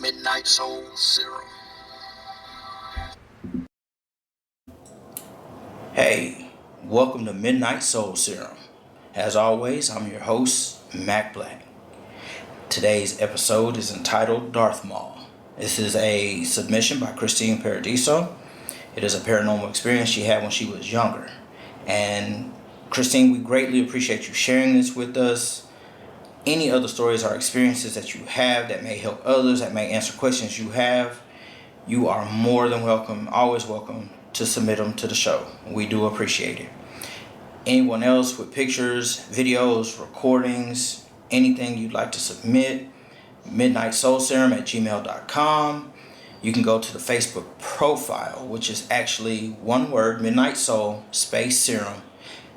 Midnight Soul Serum. Hey, welcome to Midnight Soul Serum. As always, I'm your host, Mac Black. Today's episode is entitled Darth Maul. This is a submission by Christine Paradiso. It is a paranormal experience she had when she was younger. And Christine, we greatly appreciate you sharing this with us. Any other stories or experiences that you have that may help others, that may answer questions you have, you are more than welcome, always welcome to submit them to the show. We do appreciate it. Anyone else with pictures, videos, recordings, anything you'd like to submit, midnightsoulserum@gmail.com. You can go to the Facebook profile, which is actually one word, Midnight Soul space Serum,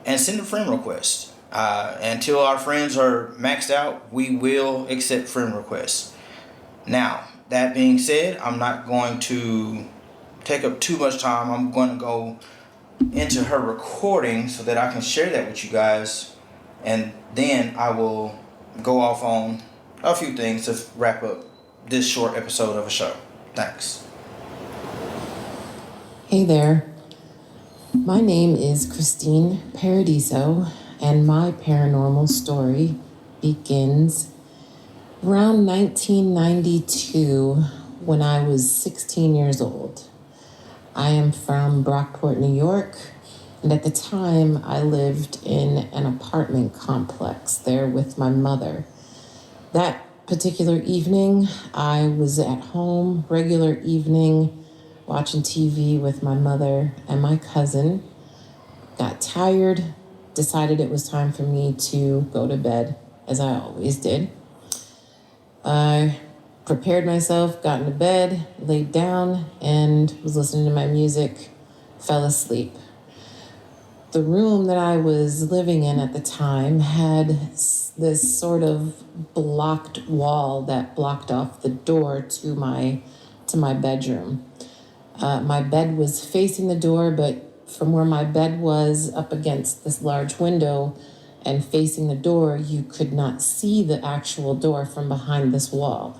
and send a friend request. Until our friends are maxed out, we will accept friend requests. Now, that being said, I'm not going to take up too much time. I'm going to go into her recording so that I can share that with you guys, and then I will go off on a few things to wrap up this short episode of a show. Thanks. Hey there. My name is Christine Paradiso, and my paranormal story begins around 1992 when I was 16 years old. I am from Brockport, New York, and at the time I lived in an apartment complex there with my mother. That particular evening, I was at home, regular evening, watching TV with my mother and my cousin. Got tired, decided it was time for me to go to bed, as I always did. I prepared myself, got into bed, laid down, and was listening to my music, fell asleep. The room that I was living in at the time had this sort of blocked wall that blocked off the door to my bedroom. My bed was facing the door, but from where my bed was up against this large window and facing the door, you could not see the actual door from behind this wall.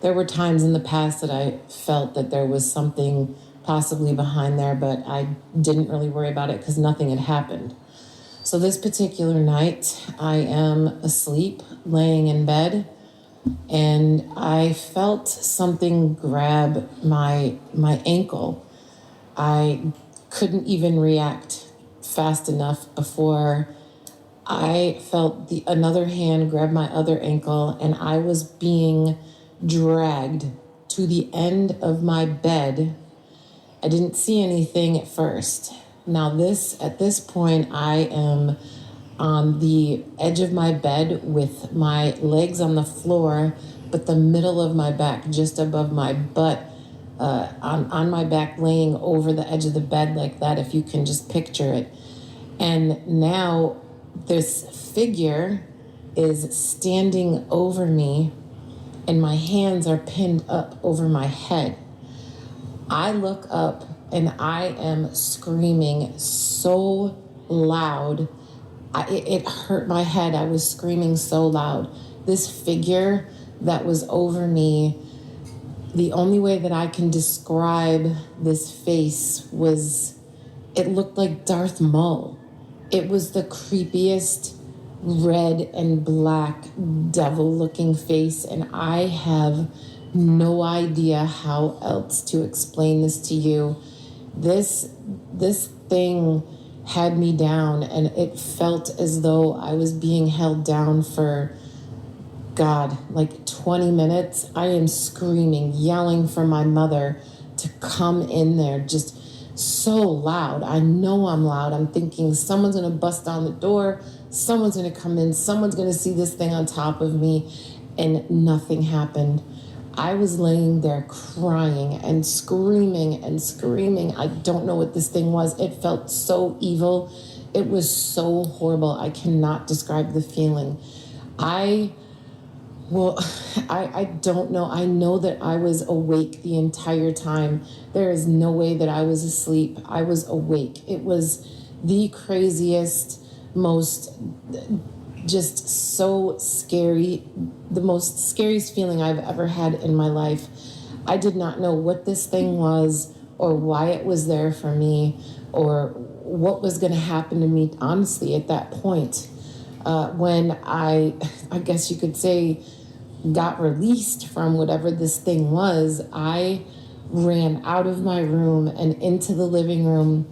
There were times in the past that I felt that there was something possibly behind there, but I didn't really worry about it because nothing had happened. So this particular night, I am asleep, laying in bed, and I felt something grab my ankle. I couldn't even react fast enough before I felt another hand grab my other ankle, and I was being dragged to the end of my bed. I didn't see anything at first. Now at this point, I am on the edge of my bed with my legs on the floor, but the middle of my back just above my butt, on my back, laying over the edge of the bed like that, if you can just picture it. And now this figure is standing over me, and my hands are pinned up over my head. I look up and I am screaming so loud. It hurt my head. I was screaming so loud. This figure that was over me, the only way that I can describe this face was, it looked like Darth Maul. It was the creepiest red and black devil-looking face, and I have no idea how else to explain this to you. This thing had me down, and it felt as though I was being held down for, God, like 20 minutes. I am screaming, yelling for my mother to come in there, just so loud. I know I'm loud. I'm thinking someone's going to bust down the door. Someone's going to come in. Someone's going to see this thing on top of me. And nothing happened. I was laying there crying and screaming and screaming. I don't know what this thing was. It felt so evil. It was so horrible. I cannot describe the feeling. I don't know. I know that I was awake the entire time. There is no way that I was asleep. I was awake. It was the craziest, most just so scary, the most scariest feeling I've ever had in my life. I did not know what this thing was or why it was there for me or what was going to happen to me, honestly, at that point. When I guess you could say, got released from whatever this thing was, I ran out of my room and into the living room.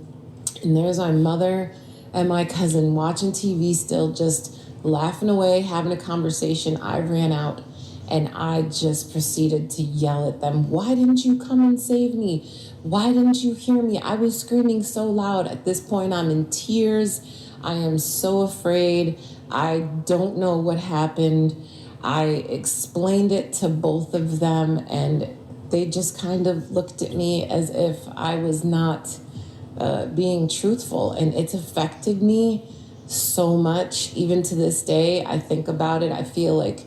And there's my mother and my cousin watching TV still, just laughing away, having a conversation. I ran out and I just proceeded to yell at them. Why didn't you come and save me? Why didn't you hear me? I was screaming so loud. At this point, I'm in tears. I am so afraid. I don't know what happened. I explained it to both of them, and they just kind of looked at me as if I was not being truthful, and it's affected me so much. Even to this day, I think about it. I feel like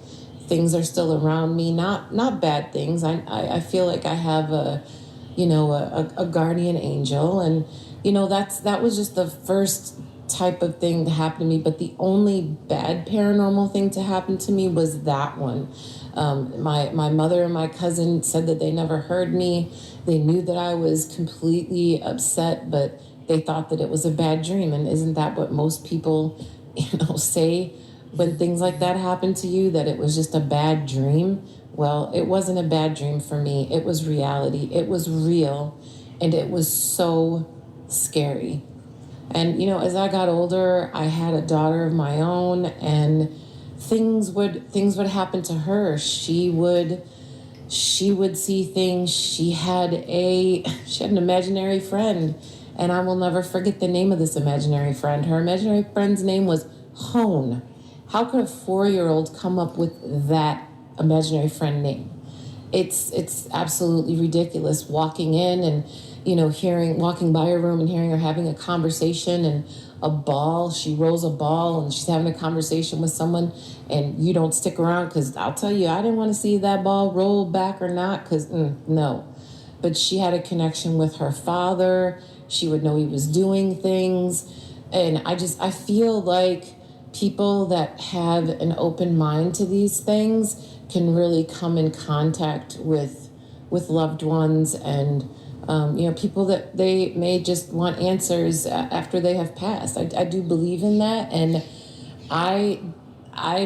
things are still around me, not bad things. I feel like I have a guardian angel, and that was just the first type of thing to happen to me. But the only bad paranormal thing to happen to me was that one. My mother and my cousin said that they never heard me. They knew that I was completely upset, but they thought that it was a bad dream. And isn't that what most people, say when things like that happen to you, that it was just a bad dream? Well, it wasn't a bad dream for me. It was reality. It was real, and it was so scary. And as I got older, I had a daughter of my own, and things would happen to her. She would see things. She had an imaginary friend, and I will never forget the name of this imaginary friend. Her imaginary friend's name was Hone. How could a 4-year-old come up with that imaginary friend name? It's absolutely ridiculous. Walking in and walking by her room and hearing her having a conversation, and she rolls a ball and she's having a conversation with someone, and you don't stick around because I'll tell you, I didn't want to see that ball roll back or not, because no. But she had a connection with her father. She would know he was doing things. And I feel like people that have an open mind to these things can really come in contact with loved ones, and people that they may just want answers after they have passed. I do believe in that, and I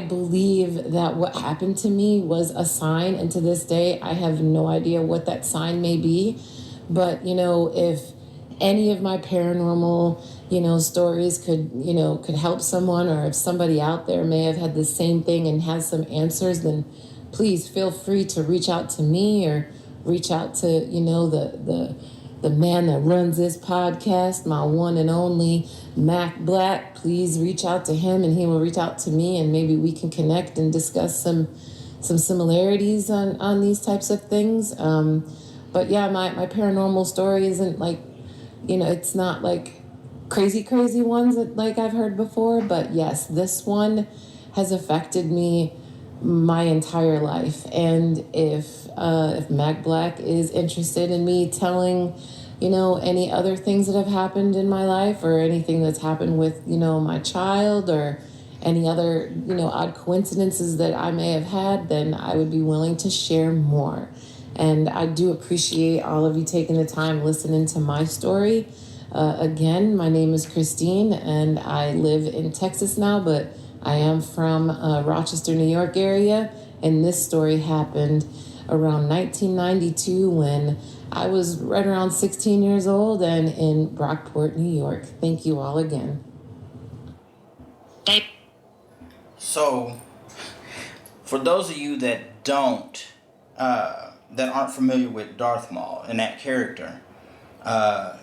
believe that what happened to me was a sign, and to this day I have no idea what that sign may be. But if any of my paranormal stories could help someone, or if somebody out there may have had the same thing and has some answers, then please feel free to reach out to me, or reach out to the man that runs this podcast, my one and only Mac Black. Please reach out to him, and he will reach out to me, and maybe we can connect and discuss some similarities on these types of things. But yeah, my paranormal story isn't like, it's not like crazy ones that like I've heard before. But yes, this one has affected me my entire life. And if Mac Black is interested in me telling, any other things that have happened in my life, or anything that's happened with, my child, or any other, odd coincidences that I may have had, then I would be willing to share more. And I do appreciate all of you taking the time listening to my story. Again, my name is Christine, and I live in Texas now, but I am from Rochester, New York area, and this story happened around 1992 when I was right around 16 years old and in Brockport, New York. Thank you all again. So, for those of you that that aren't familiar with Darth Maul and that character, at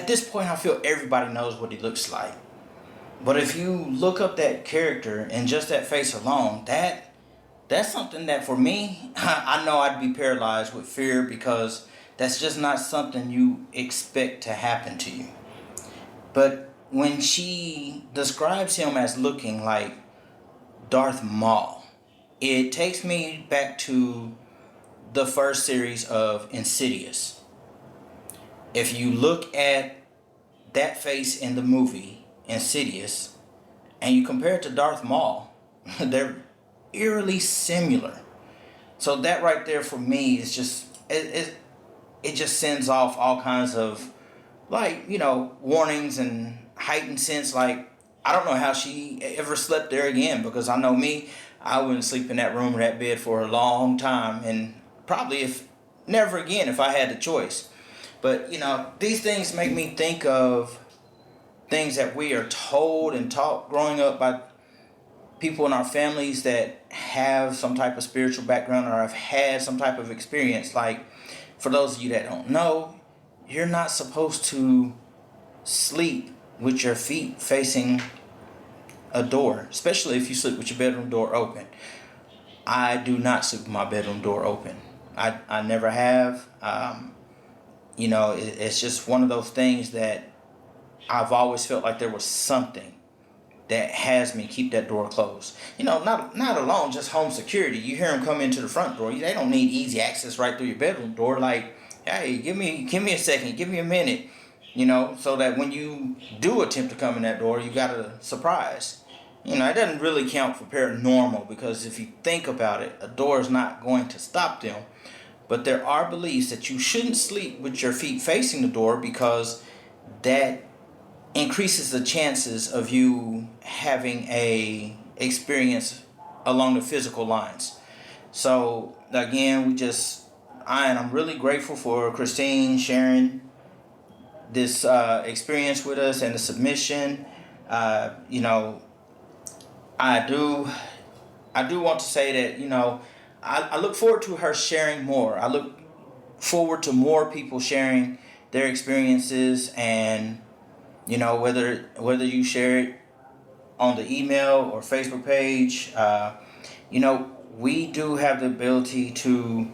this point I feel everybody knows what he looks like. But if you look up that character and just that face alone, that's something that for me, I know I'd be paralyzed with fear, because that's just not something you expect to happen to you. But when she describes him as looking like Darth Maul, it takes me back to the first series of Insidious. If you look at that face in the movie Insidious, and you compare it to Darth Maul, they're eerily similar. So that right there for me is just it just sends off all kinds of, like, warnings and heightened sense. Like, I don't know how she ever slept there again, because I know me, I wouldn't sleep in that room or that bed for a long time, and probably if never again if I had the choice. But these things make me think of things that we are told and taught growing up by people in our families that have some type of spiritual background or have had some type of experience. Like, for those of you that don't know, you're not supposed to sleep with your feet facing a door, especially if you sleep with your bedroom door open. I do not sleep with my bedroom door open. I never have. It's just one of those things that I've always felt like there was something that has me keep that door closed. Not alone just home security. You hear them come into the front door. They don't need easy access right through your bedroom door. Like, hey, give me a second, give me a minute, so that when you do attempt to come in that door, you got a surprise. It doesn't really count for paranormal, because if you think about it, a door is not going to stop them. But there are beliefs that you shouldn't sleep with your feet facing the door, because that increases the chances of you having a experience along the physical lines. So again, I'm really grateful for Christine sharing this experience with us and the submission. I do want to say that I look forward to her sharing more. I look forward to more people sharing their experiences, and whether you share it on the email or Facebook page, we do have the ability to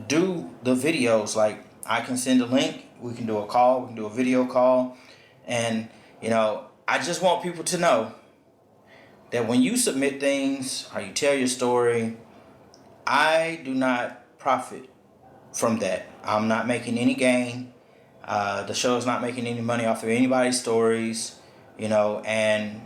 do the videos. Like, I can send a link, we can do a call, we can do a video call, and I just want people to know that when you submit things or you tell your story, I do not profit from that. I'm not making any gain. The show is not making any money off of anybody's stories, and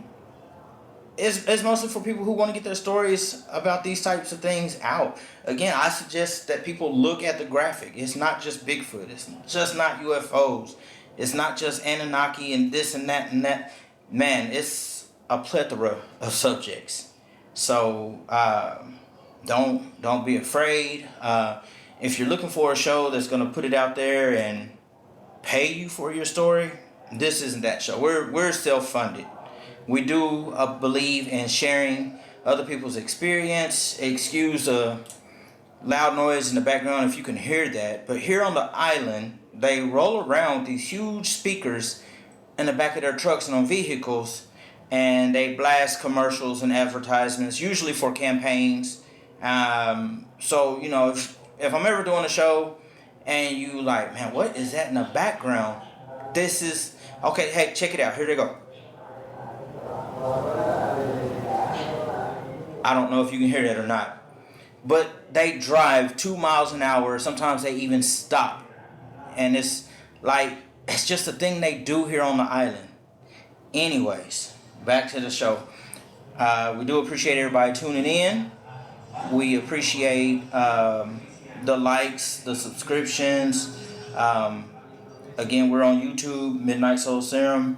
it's mostly for people who want to get their stories about these types of things out. Again, I suggest that people look at the graphic. It's not just Bigfoot. It's just not UFOs. It's not just Anunnaki and this and that and that. Man, it's a plethora of subjects. So don't be afraid. If you're looking for a show that's going to put it out there and pay you for your story, this isn't that show. We're self-funded. We do believe in sharing other people's experience. Excuse the loud noise in the background if you can hear that. But here on the island, they roll around with these huge speakers in the back of their trucks and on vehicles, and they blast commercials and advertisements, usually for campaigns. So if I'm ever doing a show and you like, man, what is that in the background? This is okay. Hey, check it out. Here they go. I don't know if you can hear that or not, but they drive 2 miles an hour. Sometimes they even stop, and it's just a thing they do here on the island. Anyways, back to the show. We do appreciate everybody tuning in. We appreciate the likes, the subscriptions. Again, we're on YouTube, Midnight Soul Serum.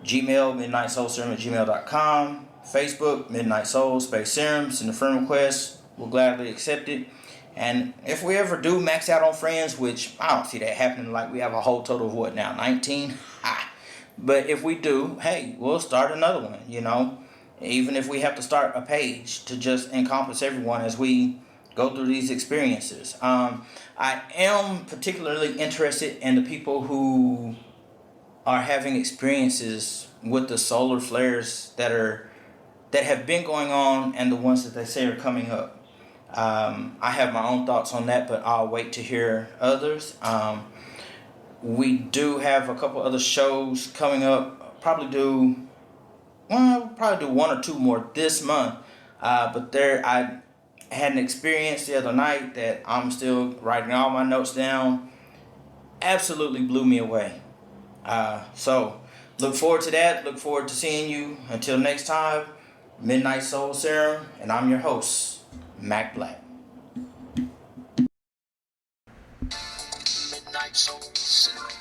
Gmail, midnightsoulserum@gmail.com. Facebook, Midnight Soul Space Serum. Send a friend request. We'll gladly accept it. And if we ever do max out on friends, which I don't see that happening, like we have a whole total of what now, 19? But if we do, hey, we'll start another one, Even if we have to start a page to just encompass everyone as we go through these experiences. I am particularly interested in the people who are having experiences with the solar flares that have been going on, and the ones that they say are coming up. I have my own thoughts on that, but I'll wait to hear others. We do have a couple other shows coming up. Probably do one or two more this month. But I had an experience the other night that I'm still writing all my notes down. Absolutely blew me away. So look forward to that. Look forward to seeing you. Until next time, Midnight Soul Serum, and I'm your host, Mac Black. Midnight Soul Serum.